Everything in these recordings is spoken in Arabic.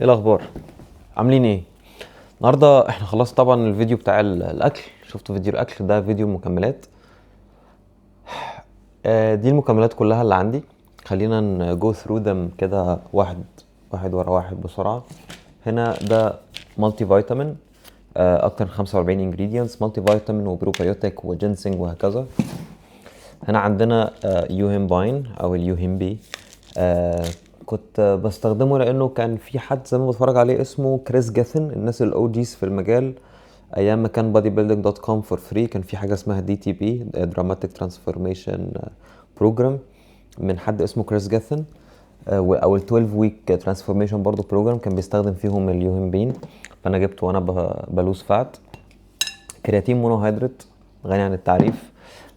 ايه الاخبار؟ عاملين ايه؟ النهارده احنا خلاص طبعا الفيديو بتاع الاكل. شفتوا فيديو الاكل ده؟ فيديو المكملات. دي المكملات كلها اللي عندي. خلينا نجو ثرو ذم كده واحد ورا واحد بسرعه. هنا ده مالتي فيتامين، اكتر من 45 انجريدينتس مالتي فيتامين وبروبيوتيك وجينسينج وهكذا. هنا عندنا يوهيم باين او اليوهيم بي. كنت بستخدمه لانه كان في حد زمان بتفرج عليه اسمه كريس جاثن، الناس الاو جيز في المجال. ايام ما كان bodybuilding.com فور فري كان في حاجه اسمها دي تي بي، دراماتيك ترانسفورميشن بروجرام، من حد اسمه كريس جاثن. او ال 12 ويك ترانسفورميشن برضو بروجرام كان بيستخدم فيهم اليوهيم بين. فانا جبته وانا بلوز فات. كرياتين مونوهيدرات غني عن التعريف.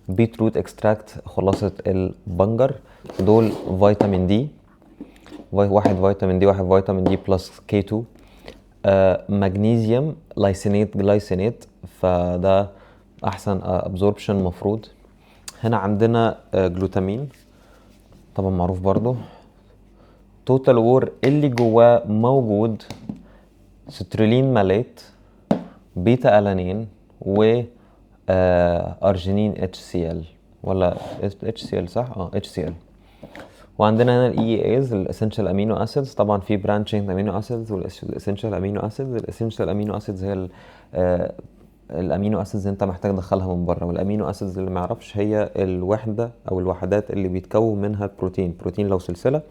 بيتروت اكستراكت خلاصة البنجر. دول فيتامين دي، واحد فيتامين دي، واحد فيتامين دي بلس كي 2. مغنيسيوم لايسينيت جلايسينيت، فده احسن ابزوربشن مفروض. هنا عندنا جلوتامين طبعا معروف برضو. توتال وور اللي جواه موجود سترولين ماليت، بيتا الانين، و ارجينين اتش سي ال، ولا اتش سي ال صح؟ اتش سي ال. وعندنا هنا الاي ايز الاسينشال امينو اسيدز. طبعا في برانشنج امينو اسيدز والاسينشال امينو اسيدز. الاسينشال امينو اسيدز هي الامينو اسيدز انت محتاج تدخلها من بره، والامينو اسيدز اللي ما يعرفش هي الوحده او الوحدات اللي بيتكون منها البروتين. بروتين لو سلسله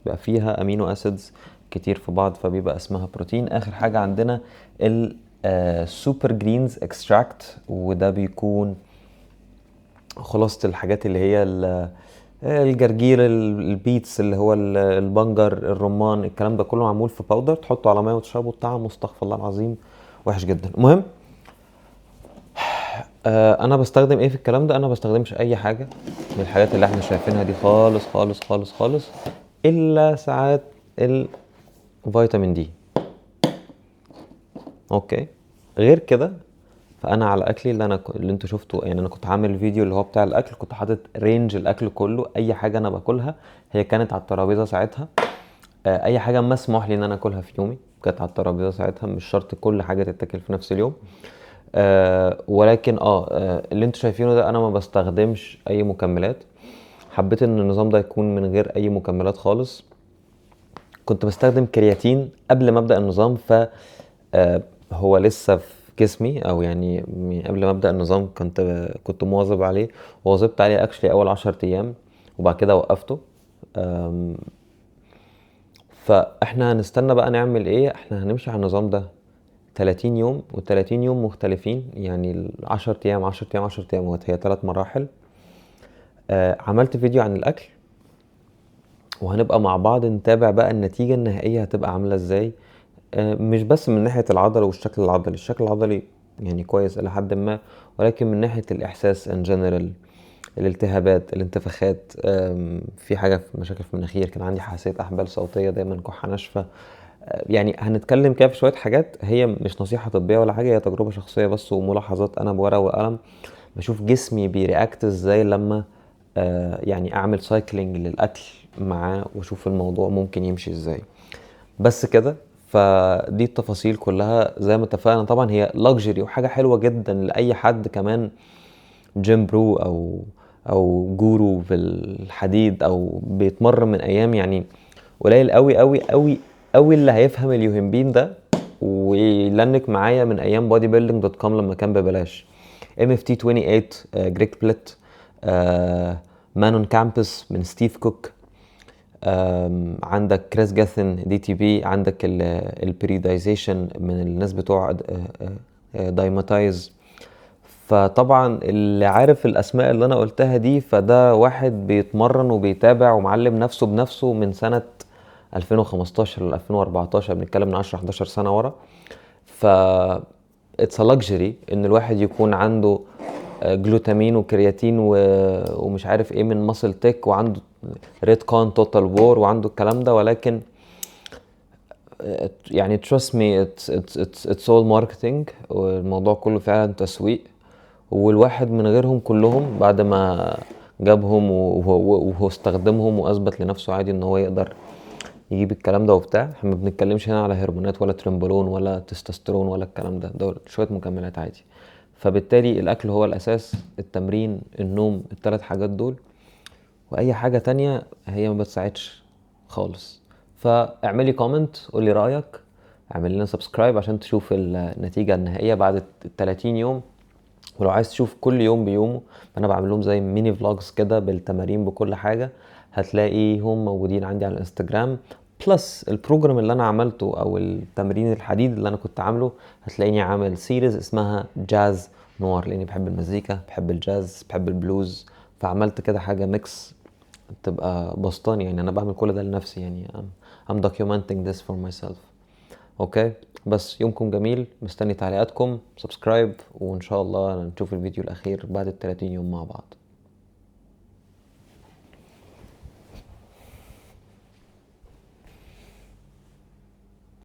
بيبقى فيها امينو اسيدز كتير في بعض فبيبقى اسمها بروتين. اخر حاجه عندنا السوبر جرينز اكستراكت، وده بيكون خلاصة الحاجات اللي هي الجرجير، البيتس اللي هو البنجر، الرمان، الكلام ده كله معمول في باودر تحطه على ميه وتشربه. الطعم استغفر الله العظيم وحش جدا. المهم انا بستخدم ايه في الكلام ده؟ انا بستخدمش اي حاجه من الحاجات اللي احنا شايفينها دي خالص خالص خالص خالص، الا ساعات الفيتامين دي. اوكي، غير كده فانا على اكلي اللي انتوا شفتوا. يعني انا كنت عامل الفيديو اللي هو بتاع الاكل، كنت حاطط رينج الاكل كله. اي حاجه انا باكلها هي كانت على الترابيزه ساعتها. اي حاجه مسموح لي ان انا اكلها في يومي كانت على الترابيزه ساعتها. مش شرط كل حاجه تتاكل في نفس اليوم. ولكن اللي انتوا شايفينه ده انا ما بستخدمش اي مكملات. حبيت ان النظام ده يكون من غير اي مكملات خالص. كنت بستخدم كرياتين قبل ما ابدا النظام، ف هو لسه في جسمي، او يعني قبل ما ابدا النظام كنت مواظب عليه. وواظبت عليه اكشلي اول 10 ايام وبعد كده وقفته. فاحنا هنستنى بقى نعمل ايه. احنا هنمشي على النظام ده 30 يوم، وال30 يوم مختلفين. يعني 10 ايام 10 ايام 10 ايام، هي 3 مراحل. عملت فيديو عن الاكل، وهنبقى مع بعض نتابع بقى النتيجة النهائية هتبقى عاملة ازاي. مش بس من ناحية العضلة والشكل العضلي. الشكل العضلي يعني كويس إلى حد ما، ولكن من ناحية الإحساس ان جنرال، الالتهابات، الانتفاخات. في حاجة في مشاكل في المناخير، كان عندي حساسية أحبال صوتية دايما، كحة ناشفة. يعني هنتكلم كده في شوية حاجات هي مش نصيحة طبية ولا حاجة، هي تجربة شخصية بس وملاحظات أنا بورقة وقلم بشوف جسمي بيرياكت ازاي لما يعني اعمل سايكلينج للاكل معاه، واشوف الموضوع ممكن يمشي ازاي. بس كده. فدي التفاصيل كلها زي ما اتفقنا. طبعا هي لاكجري وحاجه حلوه جدا لاي حد كمان جيم برو او جورو في الحديد او بيتمرن من ايام. يعني قليل قوي قوي قوي قوي اللي هيفهم اليوهمبين ده ويلنك معايا من ايام bodybuilding.com لما كان ببلاش. MFT 28 جريك بليت، مانون كامبس من ستيف كوك، عندك كريس جاثن دي تي بي، عندك البريدايزيشن من الناس بتوع دايماتايز. فطبعا اللي عارف الاسماء اللي انا قلتها دي فده واحد بيتمرن وبيتابع ومعلم نفسه بنفسه من سنة 2015 ل 2014، بنتكلم من 10 11 سنة ورا. ف اتس لاكجري ان الواحد يكون عنده جلوتامين وكرياتين ومش عارف ايه من ماسل تك، وعنده ريد كون توتال وور وعنده الكلام ده. ولكن يعني trust me it's all marketing، والموضوع كله فعلا تسويق. والواحد من غيرهم كلهم بعد ما جابهم وهو استخدمهم واثبت لنفسه عادي ان هو يقدر يجيب الكلام ده وبتاع. احنا ما بنتكلمش هنا على هرمونات ولا ترمبولون ولا تستوستيرون ولا الكلام ده، دول شويه مكملات عادي. فبالتالي الاكل هو الاساس، التمرين، النوم، الثلاث حاجات دول، واي حاجه تانية هي ما بتساعدش خالص. فاعملي كومنت، قولي رايك، اعمل لنا سبسكرايب عشان تشوف النتيجه النهائيه بعد ال 30 يوم. ولو عايز تشوف كل يوم بيومه، فانا بعمل لهم زي ميني فلوجز كده بالتمارين بكل حاجه، هتلاقيهم موجودين عندي على الانستجرام. بلس البروجرام اللي انا عملته او التمرين الحديد اللي انا كنت عامله، هتلاقيني عامل سيريز اسمها جاز نوار، لاني بحب المزيكا، بحب الجاز، بحب البلوز. فعملت كده حاجه ميكس تبقى بسطاني. يعني انا بعمل كل ده لنفسي، يعني I'm documenting this for myself. اوكي، بس يومكم جميل، مستني تعليقاتكم، سبسكرايب، وان شاء الله نشوف الفيديو الاخير بعد ال 30 يوم مع بعض.